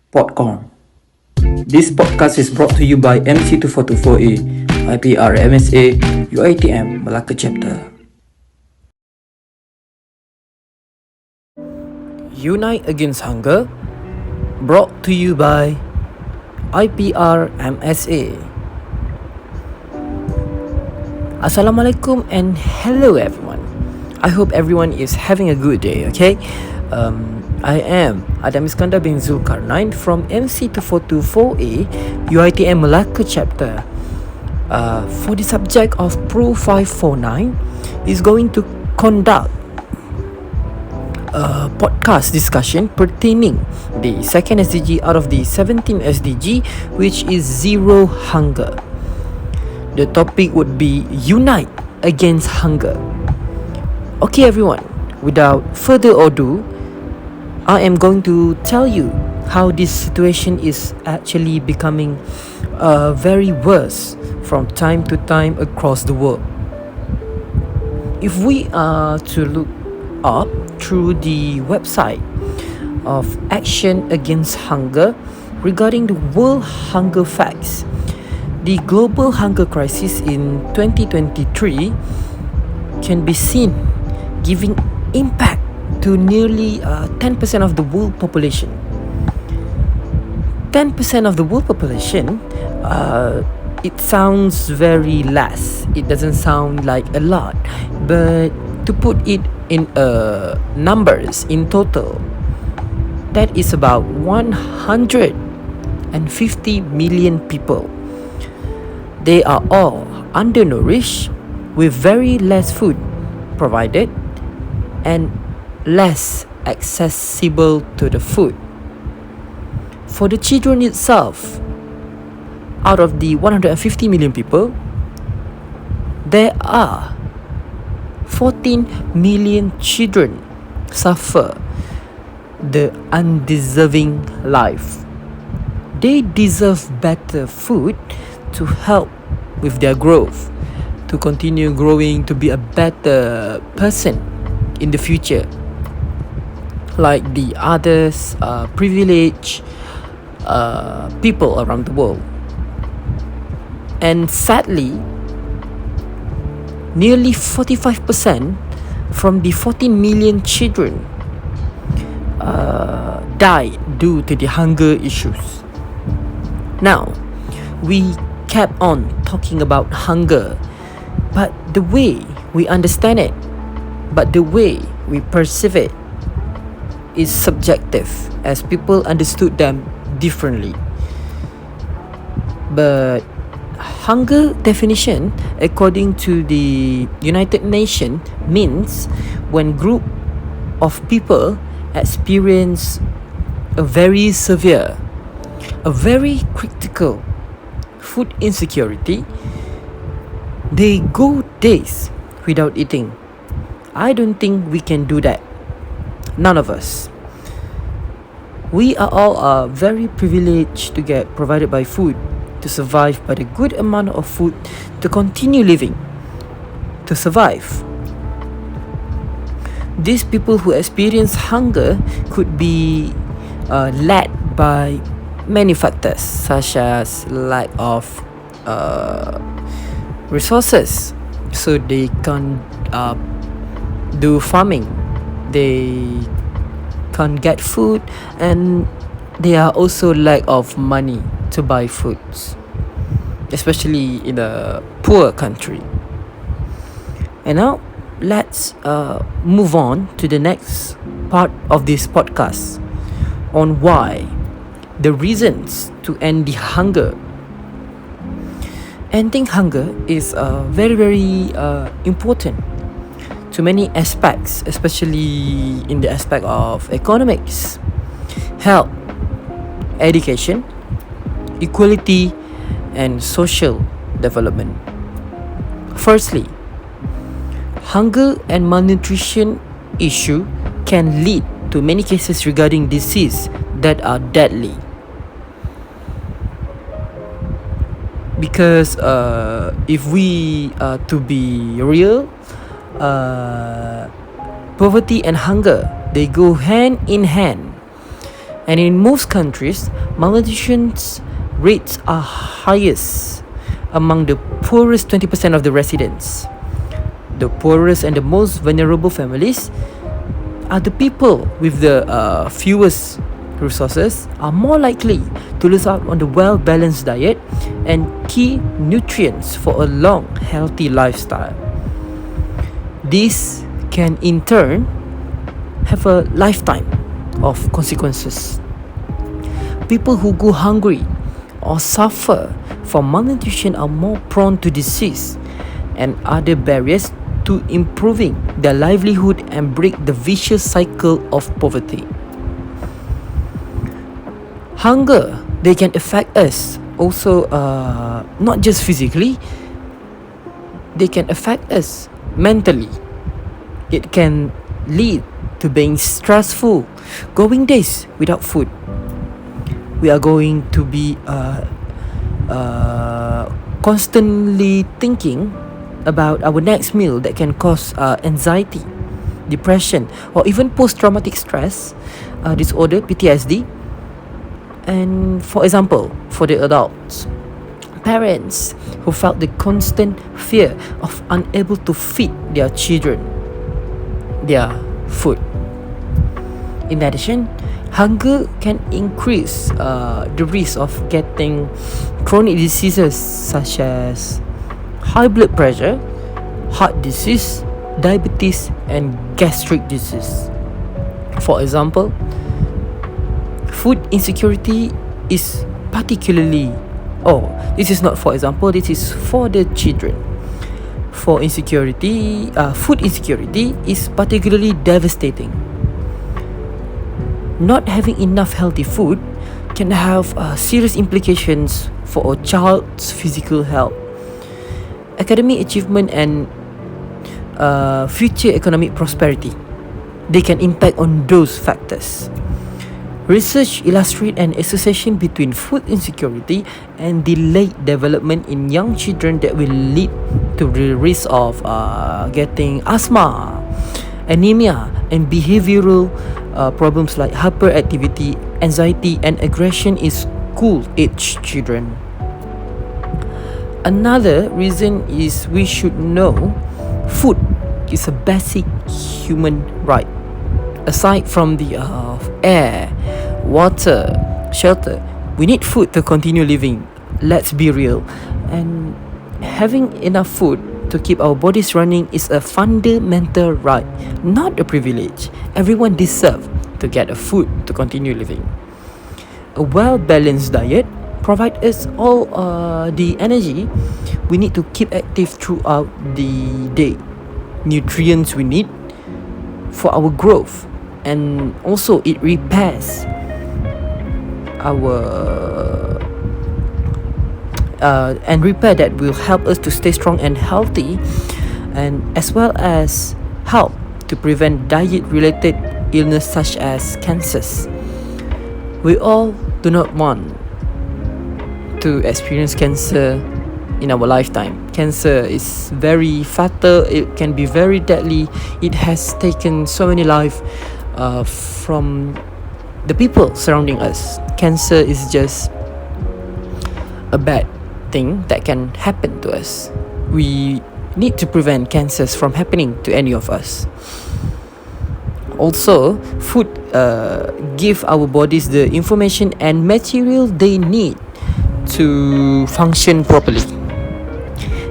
Podcorn. This podcast is brought to you by MC2424A, IPR MSA, UITM, Malacca Chapter. Unite Against Hunger, brought to you by IPR MSA. Assalamualaikum and hello everyone. I hope everyone is having a good day, okay? I am Adam Iskandar bin Zulkarnain from MC2424A, UITM Malacca Chapter. For the subject of PRO549 is going to conduct a podcast discussion pertaining the second SDG out of the 17 SDG, which is zero hunger. The topic would be Unite Against Hunger. Okay everyone, without further ado, I am going to tell you how this situation is actually becoming very worse from time to time across the world. If we are to look up through the website of Action Against Hunger regarding the World Hunger Facts, the global hunger crisis in 2023 can be seen giving impact to nearly 10% of the world population. 10% of the world population, it sounds very less. It doesn't sound like a lot, but to put it in numbers in total, that is about 150 million people. They are all undernourished with very less food provided and less accessible to the food. For the children itself, out of the 150 million people, there are 14 million children suffer the undeserving life. They deserve better food to help with their growth, to continue growing, to be a better person in the future, like the others privileged people around the world. And sadly, nearly 45% from the 14 million children died due to the hunger issues. Now, we kept on talking about hunger, but the way we understand it, but the way we perceive it is subjective, as people understood them differently. But hunger definition, according to the United Nations, means when group of people experience a very severe, a very critical food insecurity, they go days without eating. I don't think we can do that. None of us. We are all very privileged to get provided by food, to survive by the good amount of food, to continue living, to survive. These people who experience hunger could be led by many factors, such as lack of resources, so they can't do farming, they can't get food, and there are also lack of money to buy foods, especially in a poor country. And now let's move on to the next part of this podcast on why, the reasons to end the hunger. Ending hunger is very very important to many aspects, especially in the aspect of economics, health, education, equality, and social development. Firstly, hunger and malnutrition issue can lead to many cases regarding disease that are deadly. Because if we are to be real, poverty and hunger, they go hand in hand. And in most countries, malnutrition rates are highest among the poorest 20% of the residents. The poorest and the most vulnerable families are the people with the fewest resources are more likely to lose out on the well-balanced diet and key nutrients for a long, healthy lifestyle. This can in turn have a lifetime of consequences. People who go hungry or suffer from malnutrition are more prone to disease and other barriers to improving their livelihood and break the vicious cycle of poverty. Hunger, they can affect us also not just physically, they can affect us mentally. It can lead to being stressful, going days without food. We are going to be constantly thinking about our next meal that can cause anxiety, depression, or even post-traumatic stress disorder, PTSD. And for example, for the adults, parents who felt the constant fear of unable to feed their children their food. In addition, hunger can increase the risk of getting chronic diseases such as high blood pressure, heart disease, diabetes, and gastric disease. For example, food insecurity is particularly, this is not for example, this is for the children. For insecurity, food insecurity is particularly devastating. Not having enough healthy food can have serious implications for a child's physical health, academic achievement, and future economic prosperity. They can impact on those factors. Research illustrates an association between food insecurity and delayed development in young children that will lead to the risk of getting asthma, anemia, and behavioral problems like hyperactivity, anxiety, and aggression in school-age children. Another reason is we should know food is a basic human right. Aside from the air, water, shelter, we need food to continue living. Let's be real. And having enough food to keep our bodies running is a fundamental right, not a privilege. Everyone deserves to get a food to continue living. A well-balanced diet provides us all the energy we need to keep active throughout the day, nutrients we need for our growth, and also it repairs our and repair that will help us to stay strong and healthy, and as well as help to prevent diet related illness such as cancers. We all do not want to experience cancer in our lifetime. Cancer is very fatal, it can be very deadly. It has taken so many lives from the people surrounding us. Cancer is just a bad thing that can happen to us. We need to prevent cancers from happening to any of us. Also, food give our bodies the information and material they need to function properly.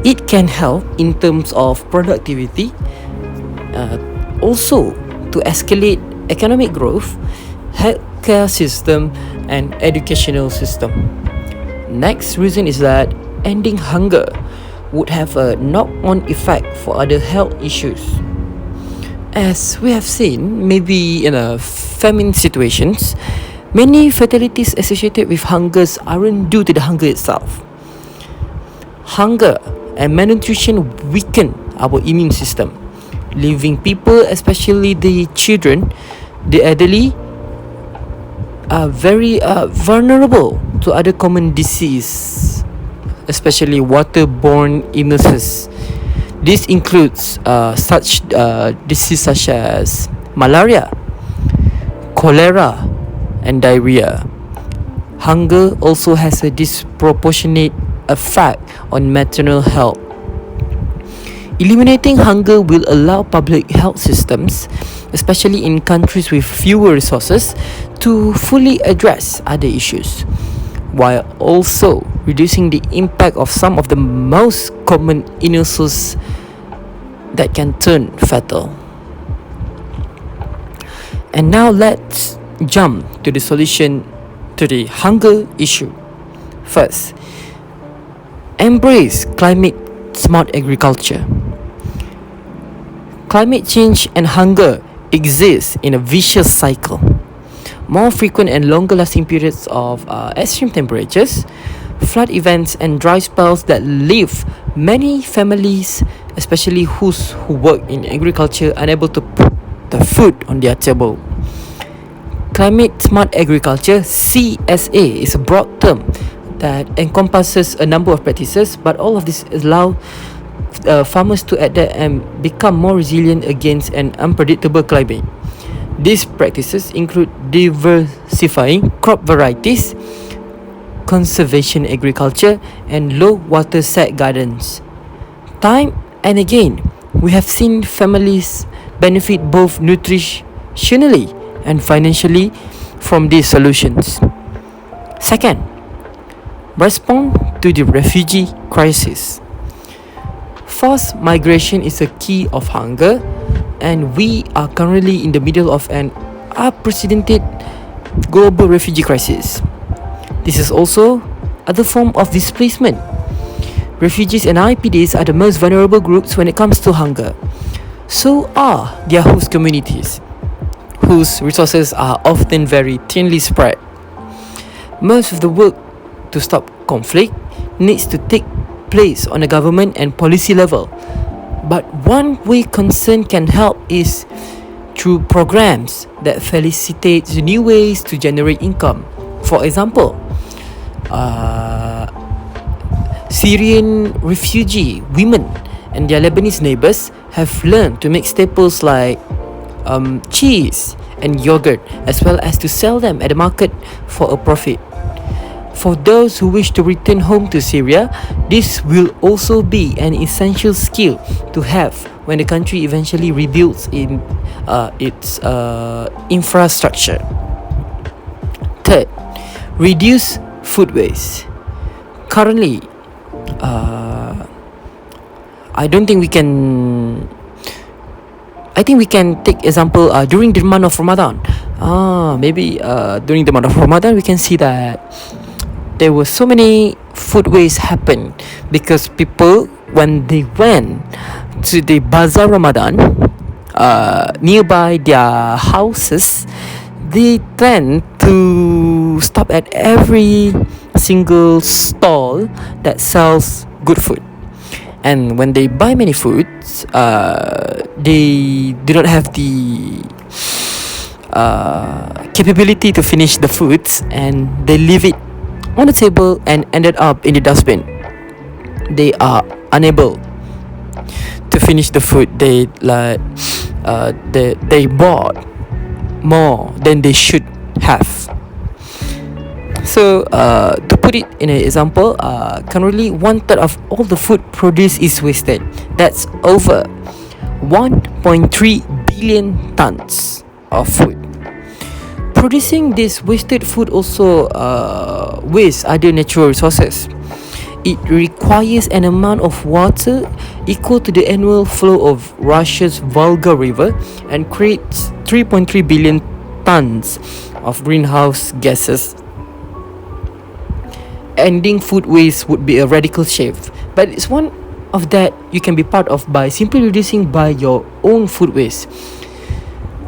It can help in terms of productivity, also to escalate economic growth, healthcare system, and educational system. Next reason is that ending hunger would have a knock-on effect for other health issues. As we have seen, maybe in famine situations, many fatalities associated with hungers aren't due to the hunger itself. Hunger and malnutrition weaken our immune system, leaving people, especially the children, the elderly, are very vulnerable to other common disease, especially waterborne illnesses. This includes such disease such as malaria, cholera, and diarrhea. Hunger also has a disproportionate effect on maternal health. Eliminating hunger will allow public health systems, especially in countries with fewer resources, to fully address other issues, while also reducing the impact of some of the most common illnesses that can turn fatal. And now let's jump to the solution to the hunger issue. First, embrace climate smart agriculture. Climate change and hunger exist in a vicious cycle. More frequent and longer lasting periods of extreme temperatures, flood events, and dry spells that leave many families, especially who work in agriculture, unable to put the food on their table. Climate smart agriculture, CSA, is a broad term that encompasses a number of practices, but all of this allow farmers to adapt and become more resilient against an unpredictable climate. These practices include diversifying crop varieties, conservation agriculture, and low water set gardens. Time and again, we have seen families benefit both nutritionally and financially from these solutions. Second, respond to the refugee crisis. Forced migration is a key of hunger, and we are currently in the middle of an unprecedented global refugee crisis. This is also other form of displacement. Refugees and IPDs are the most vulnerable groups when it comes to hunger. So are their host communities, whose resources are often very thinly spread. Most of the work to stop conflict needs to take place on a government and policy level. But one way concern can help is through programs that facilitate new ways to generate income. For example, Syrian refugee women and their Lebanese neighbors have learned to make staples like cheese and yogurt, as well as to sell them at the market for a profit. For those who wish to return home to Syria, this will also be an essential skill to have when the country eventually rebuilds in its infrastructure. Third, reduce food waste. Currently, I think we can take example during the month of Ramadan. During the month of Ramadan, we can see that there were so many food waste happen because people, when they went to the bazaar Ramadan nearby their houses, they tend to stop at every single stall that sells good food. And when they buy many foods, they do not have the capability to finish the foods, and they leave it on the table and ended up in the dustbin. They are unable to finish the food. They bought more than they should have. So to put it in an example, currently 1/3 of all the food produced is wasted. That's over 1.3 billion tons of food. Producing this wasted food also wastes other natural resources. It requires an amount of water equal to the annual flow of Russia's Volga River and creates 3.3 billion tons of greenhouse gases. Ending food waste would be a radical shift, but it's one of that you can be part of by simply reducing by your own food waste.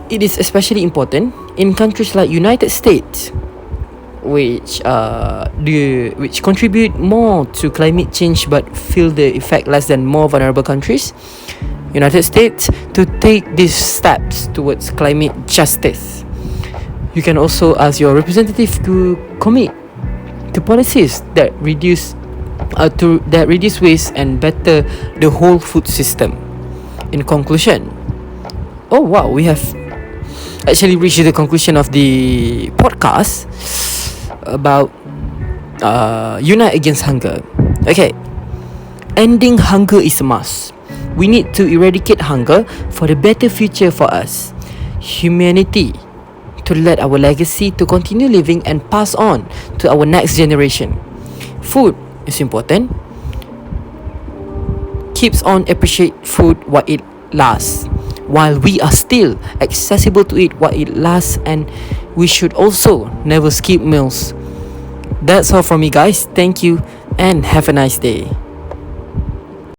It is especially important in countries like United States, which contribute more to climate change but feel the effect less than more vulnerable countries. United States to take these steps towards climate justice. You can also ask your representative to commit to policies that reduce waste and better the whole food system. In conclusion, we have actually reached the conclusion of the podcast about unite against hunger. Okay, ending hunger is a must. We need to eradicate hunger for the better future for us, humanity, to let our legacy to continue living and pass on to our next generation. Food is important. Keeps on appreciate food while it lasts, while we are still accessible to it while it lasts, and we should also never skip meals. That's all from me, guys. Thank you and have a nice day.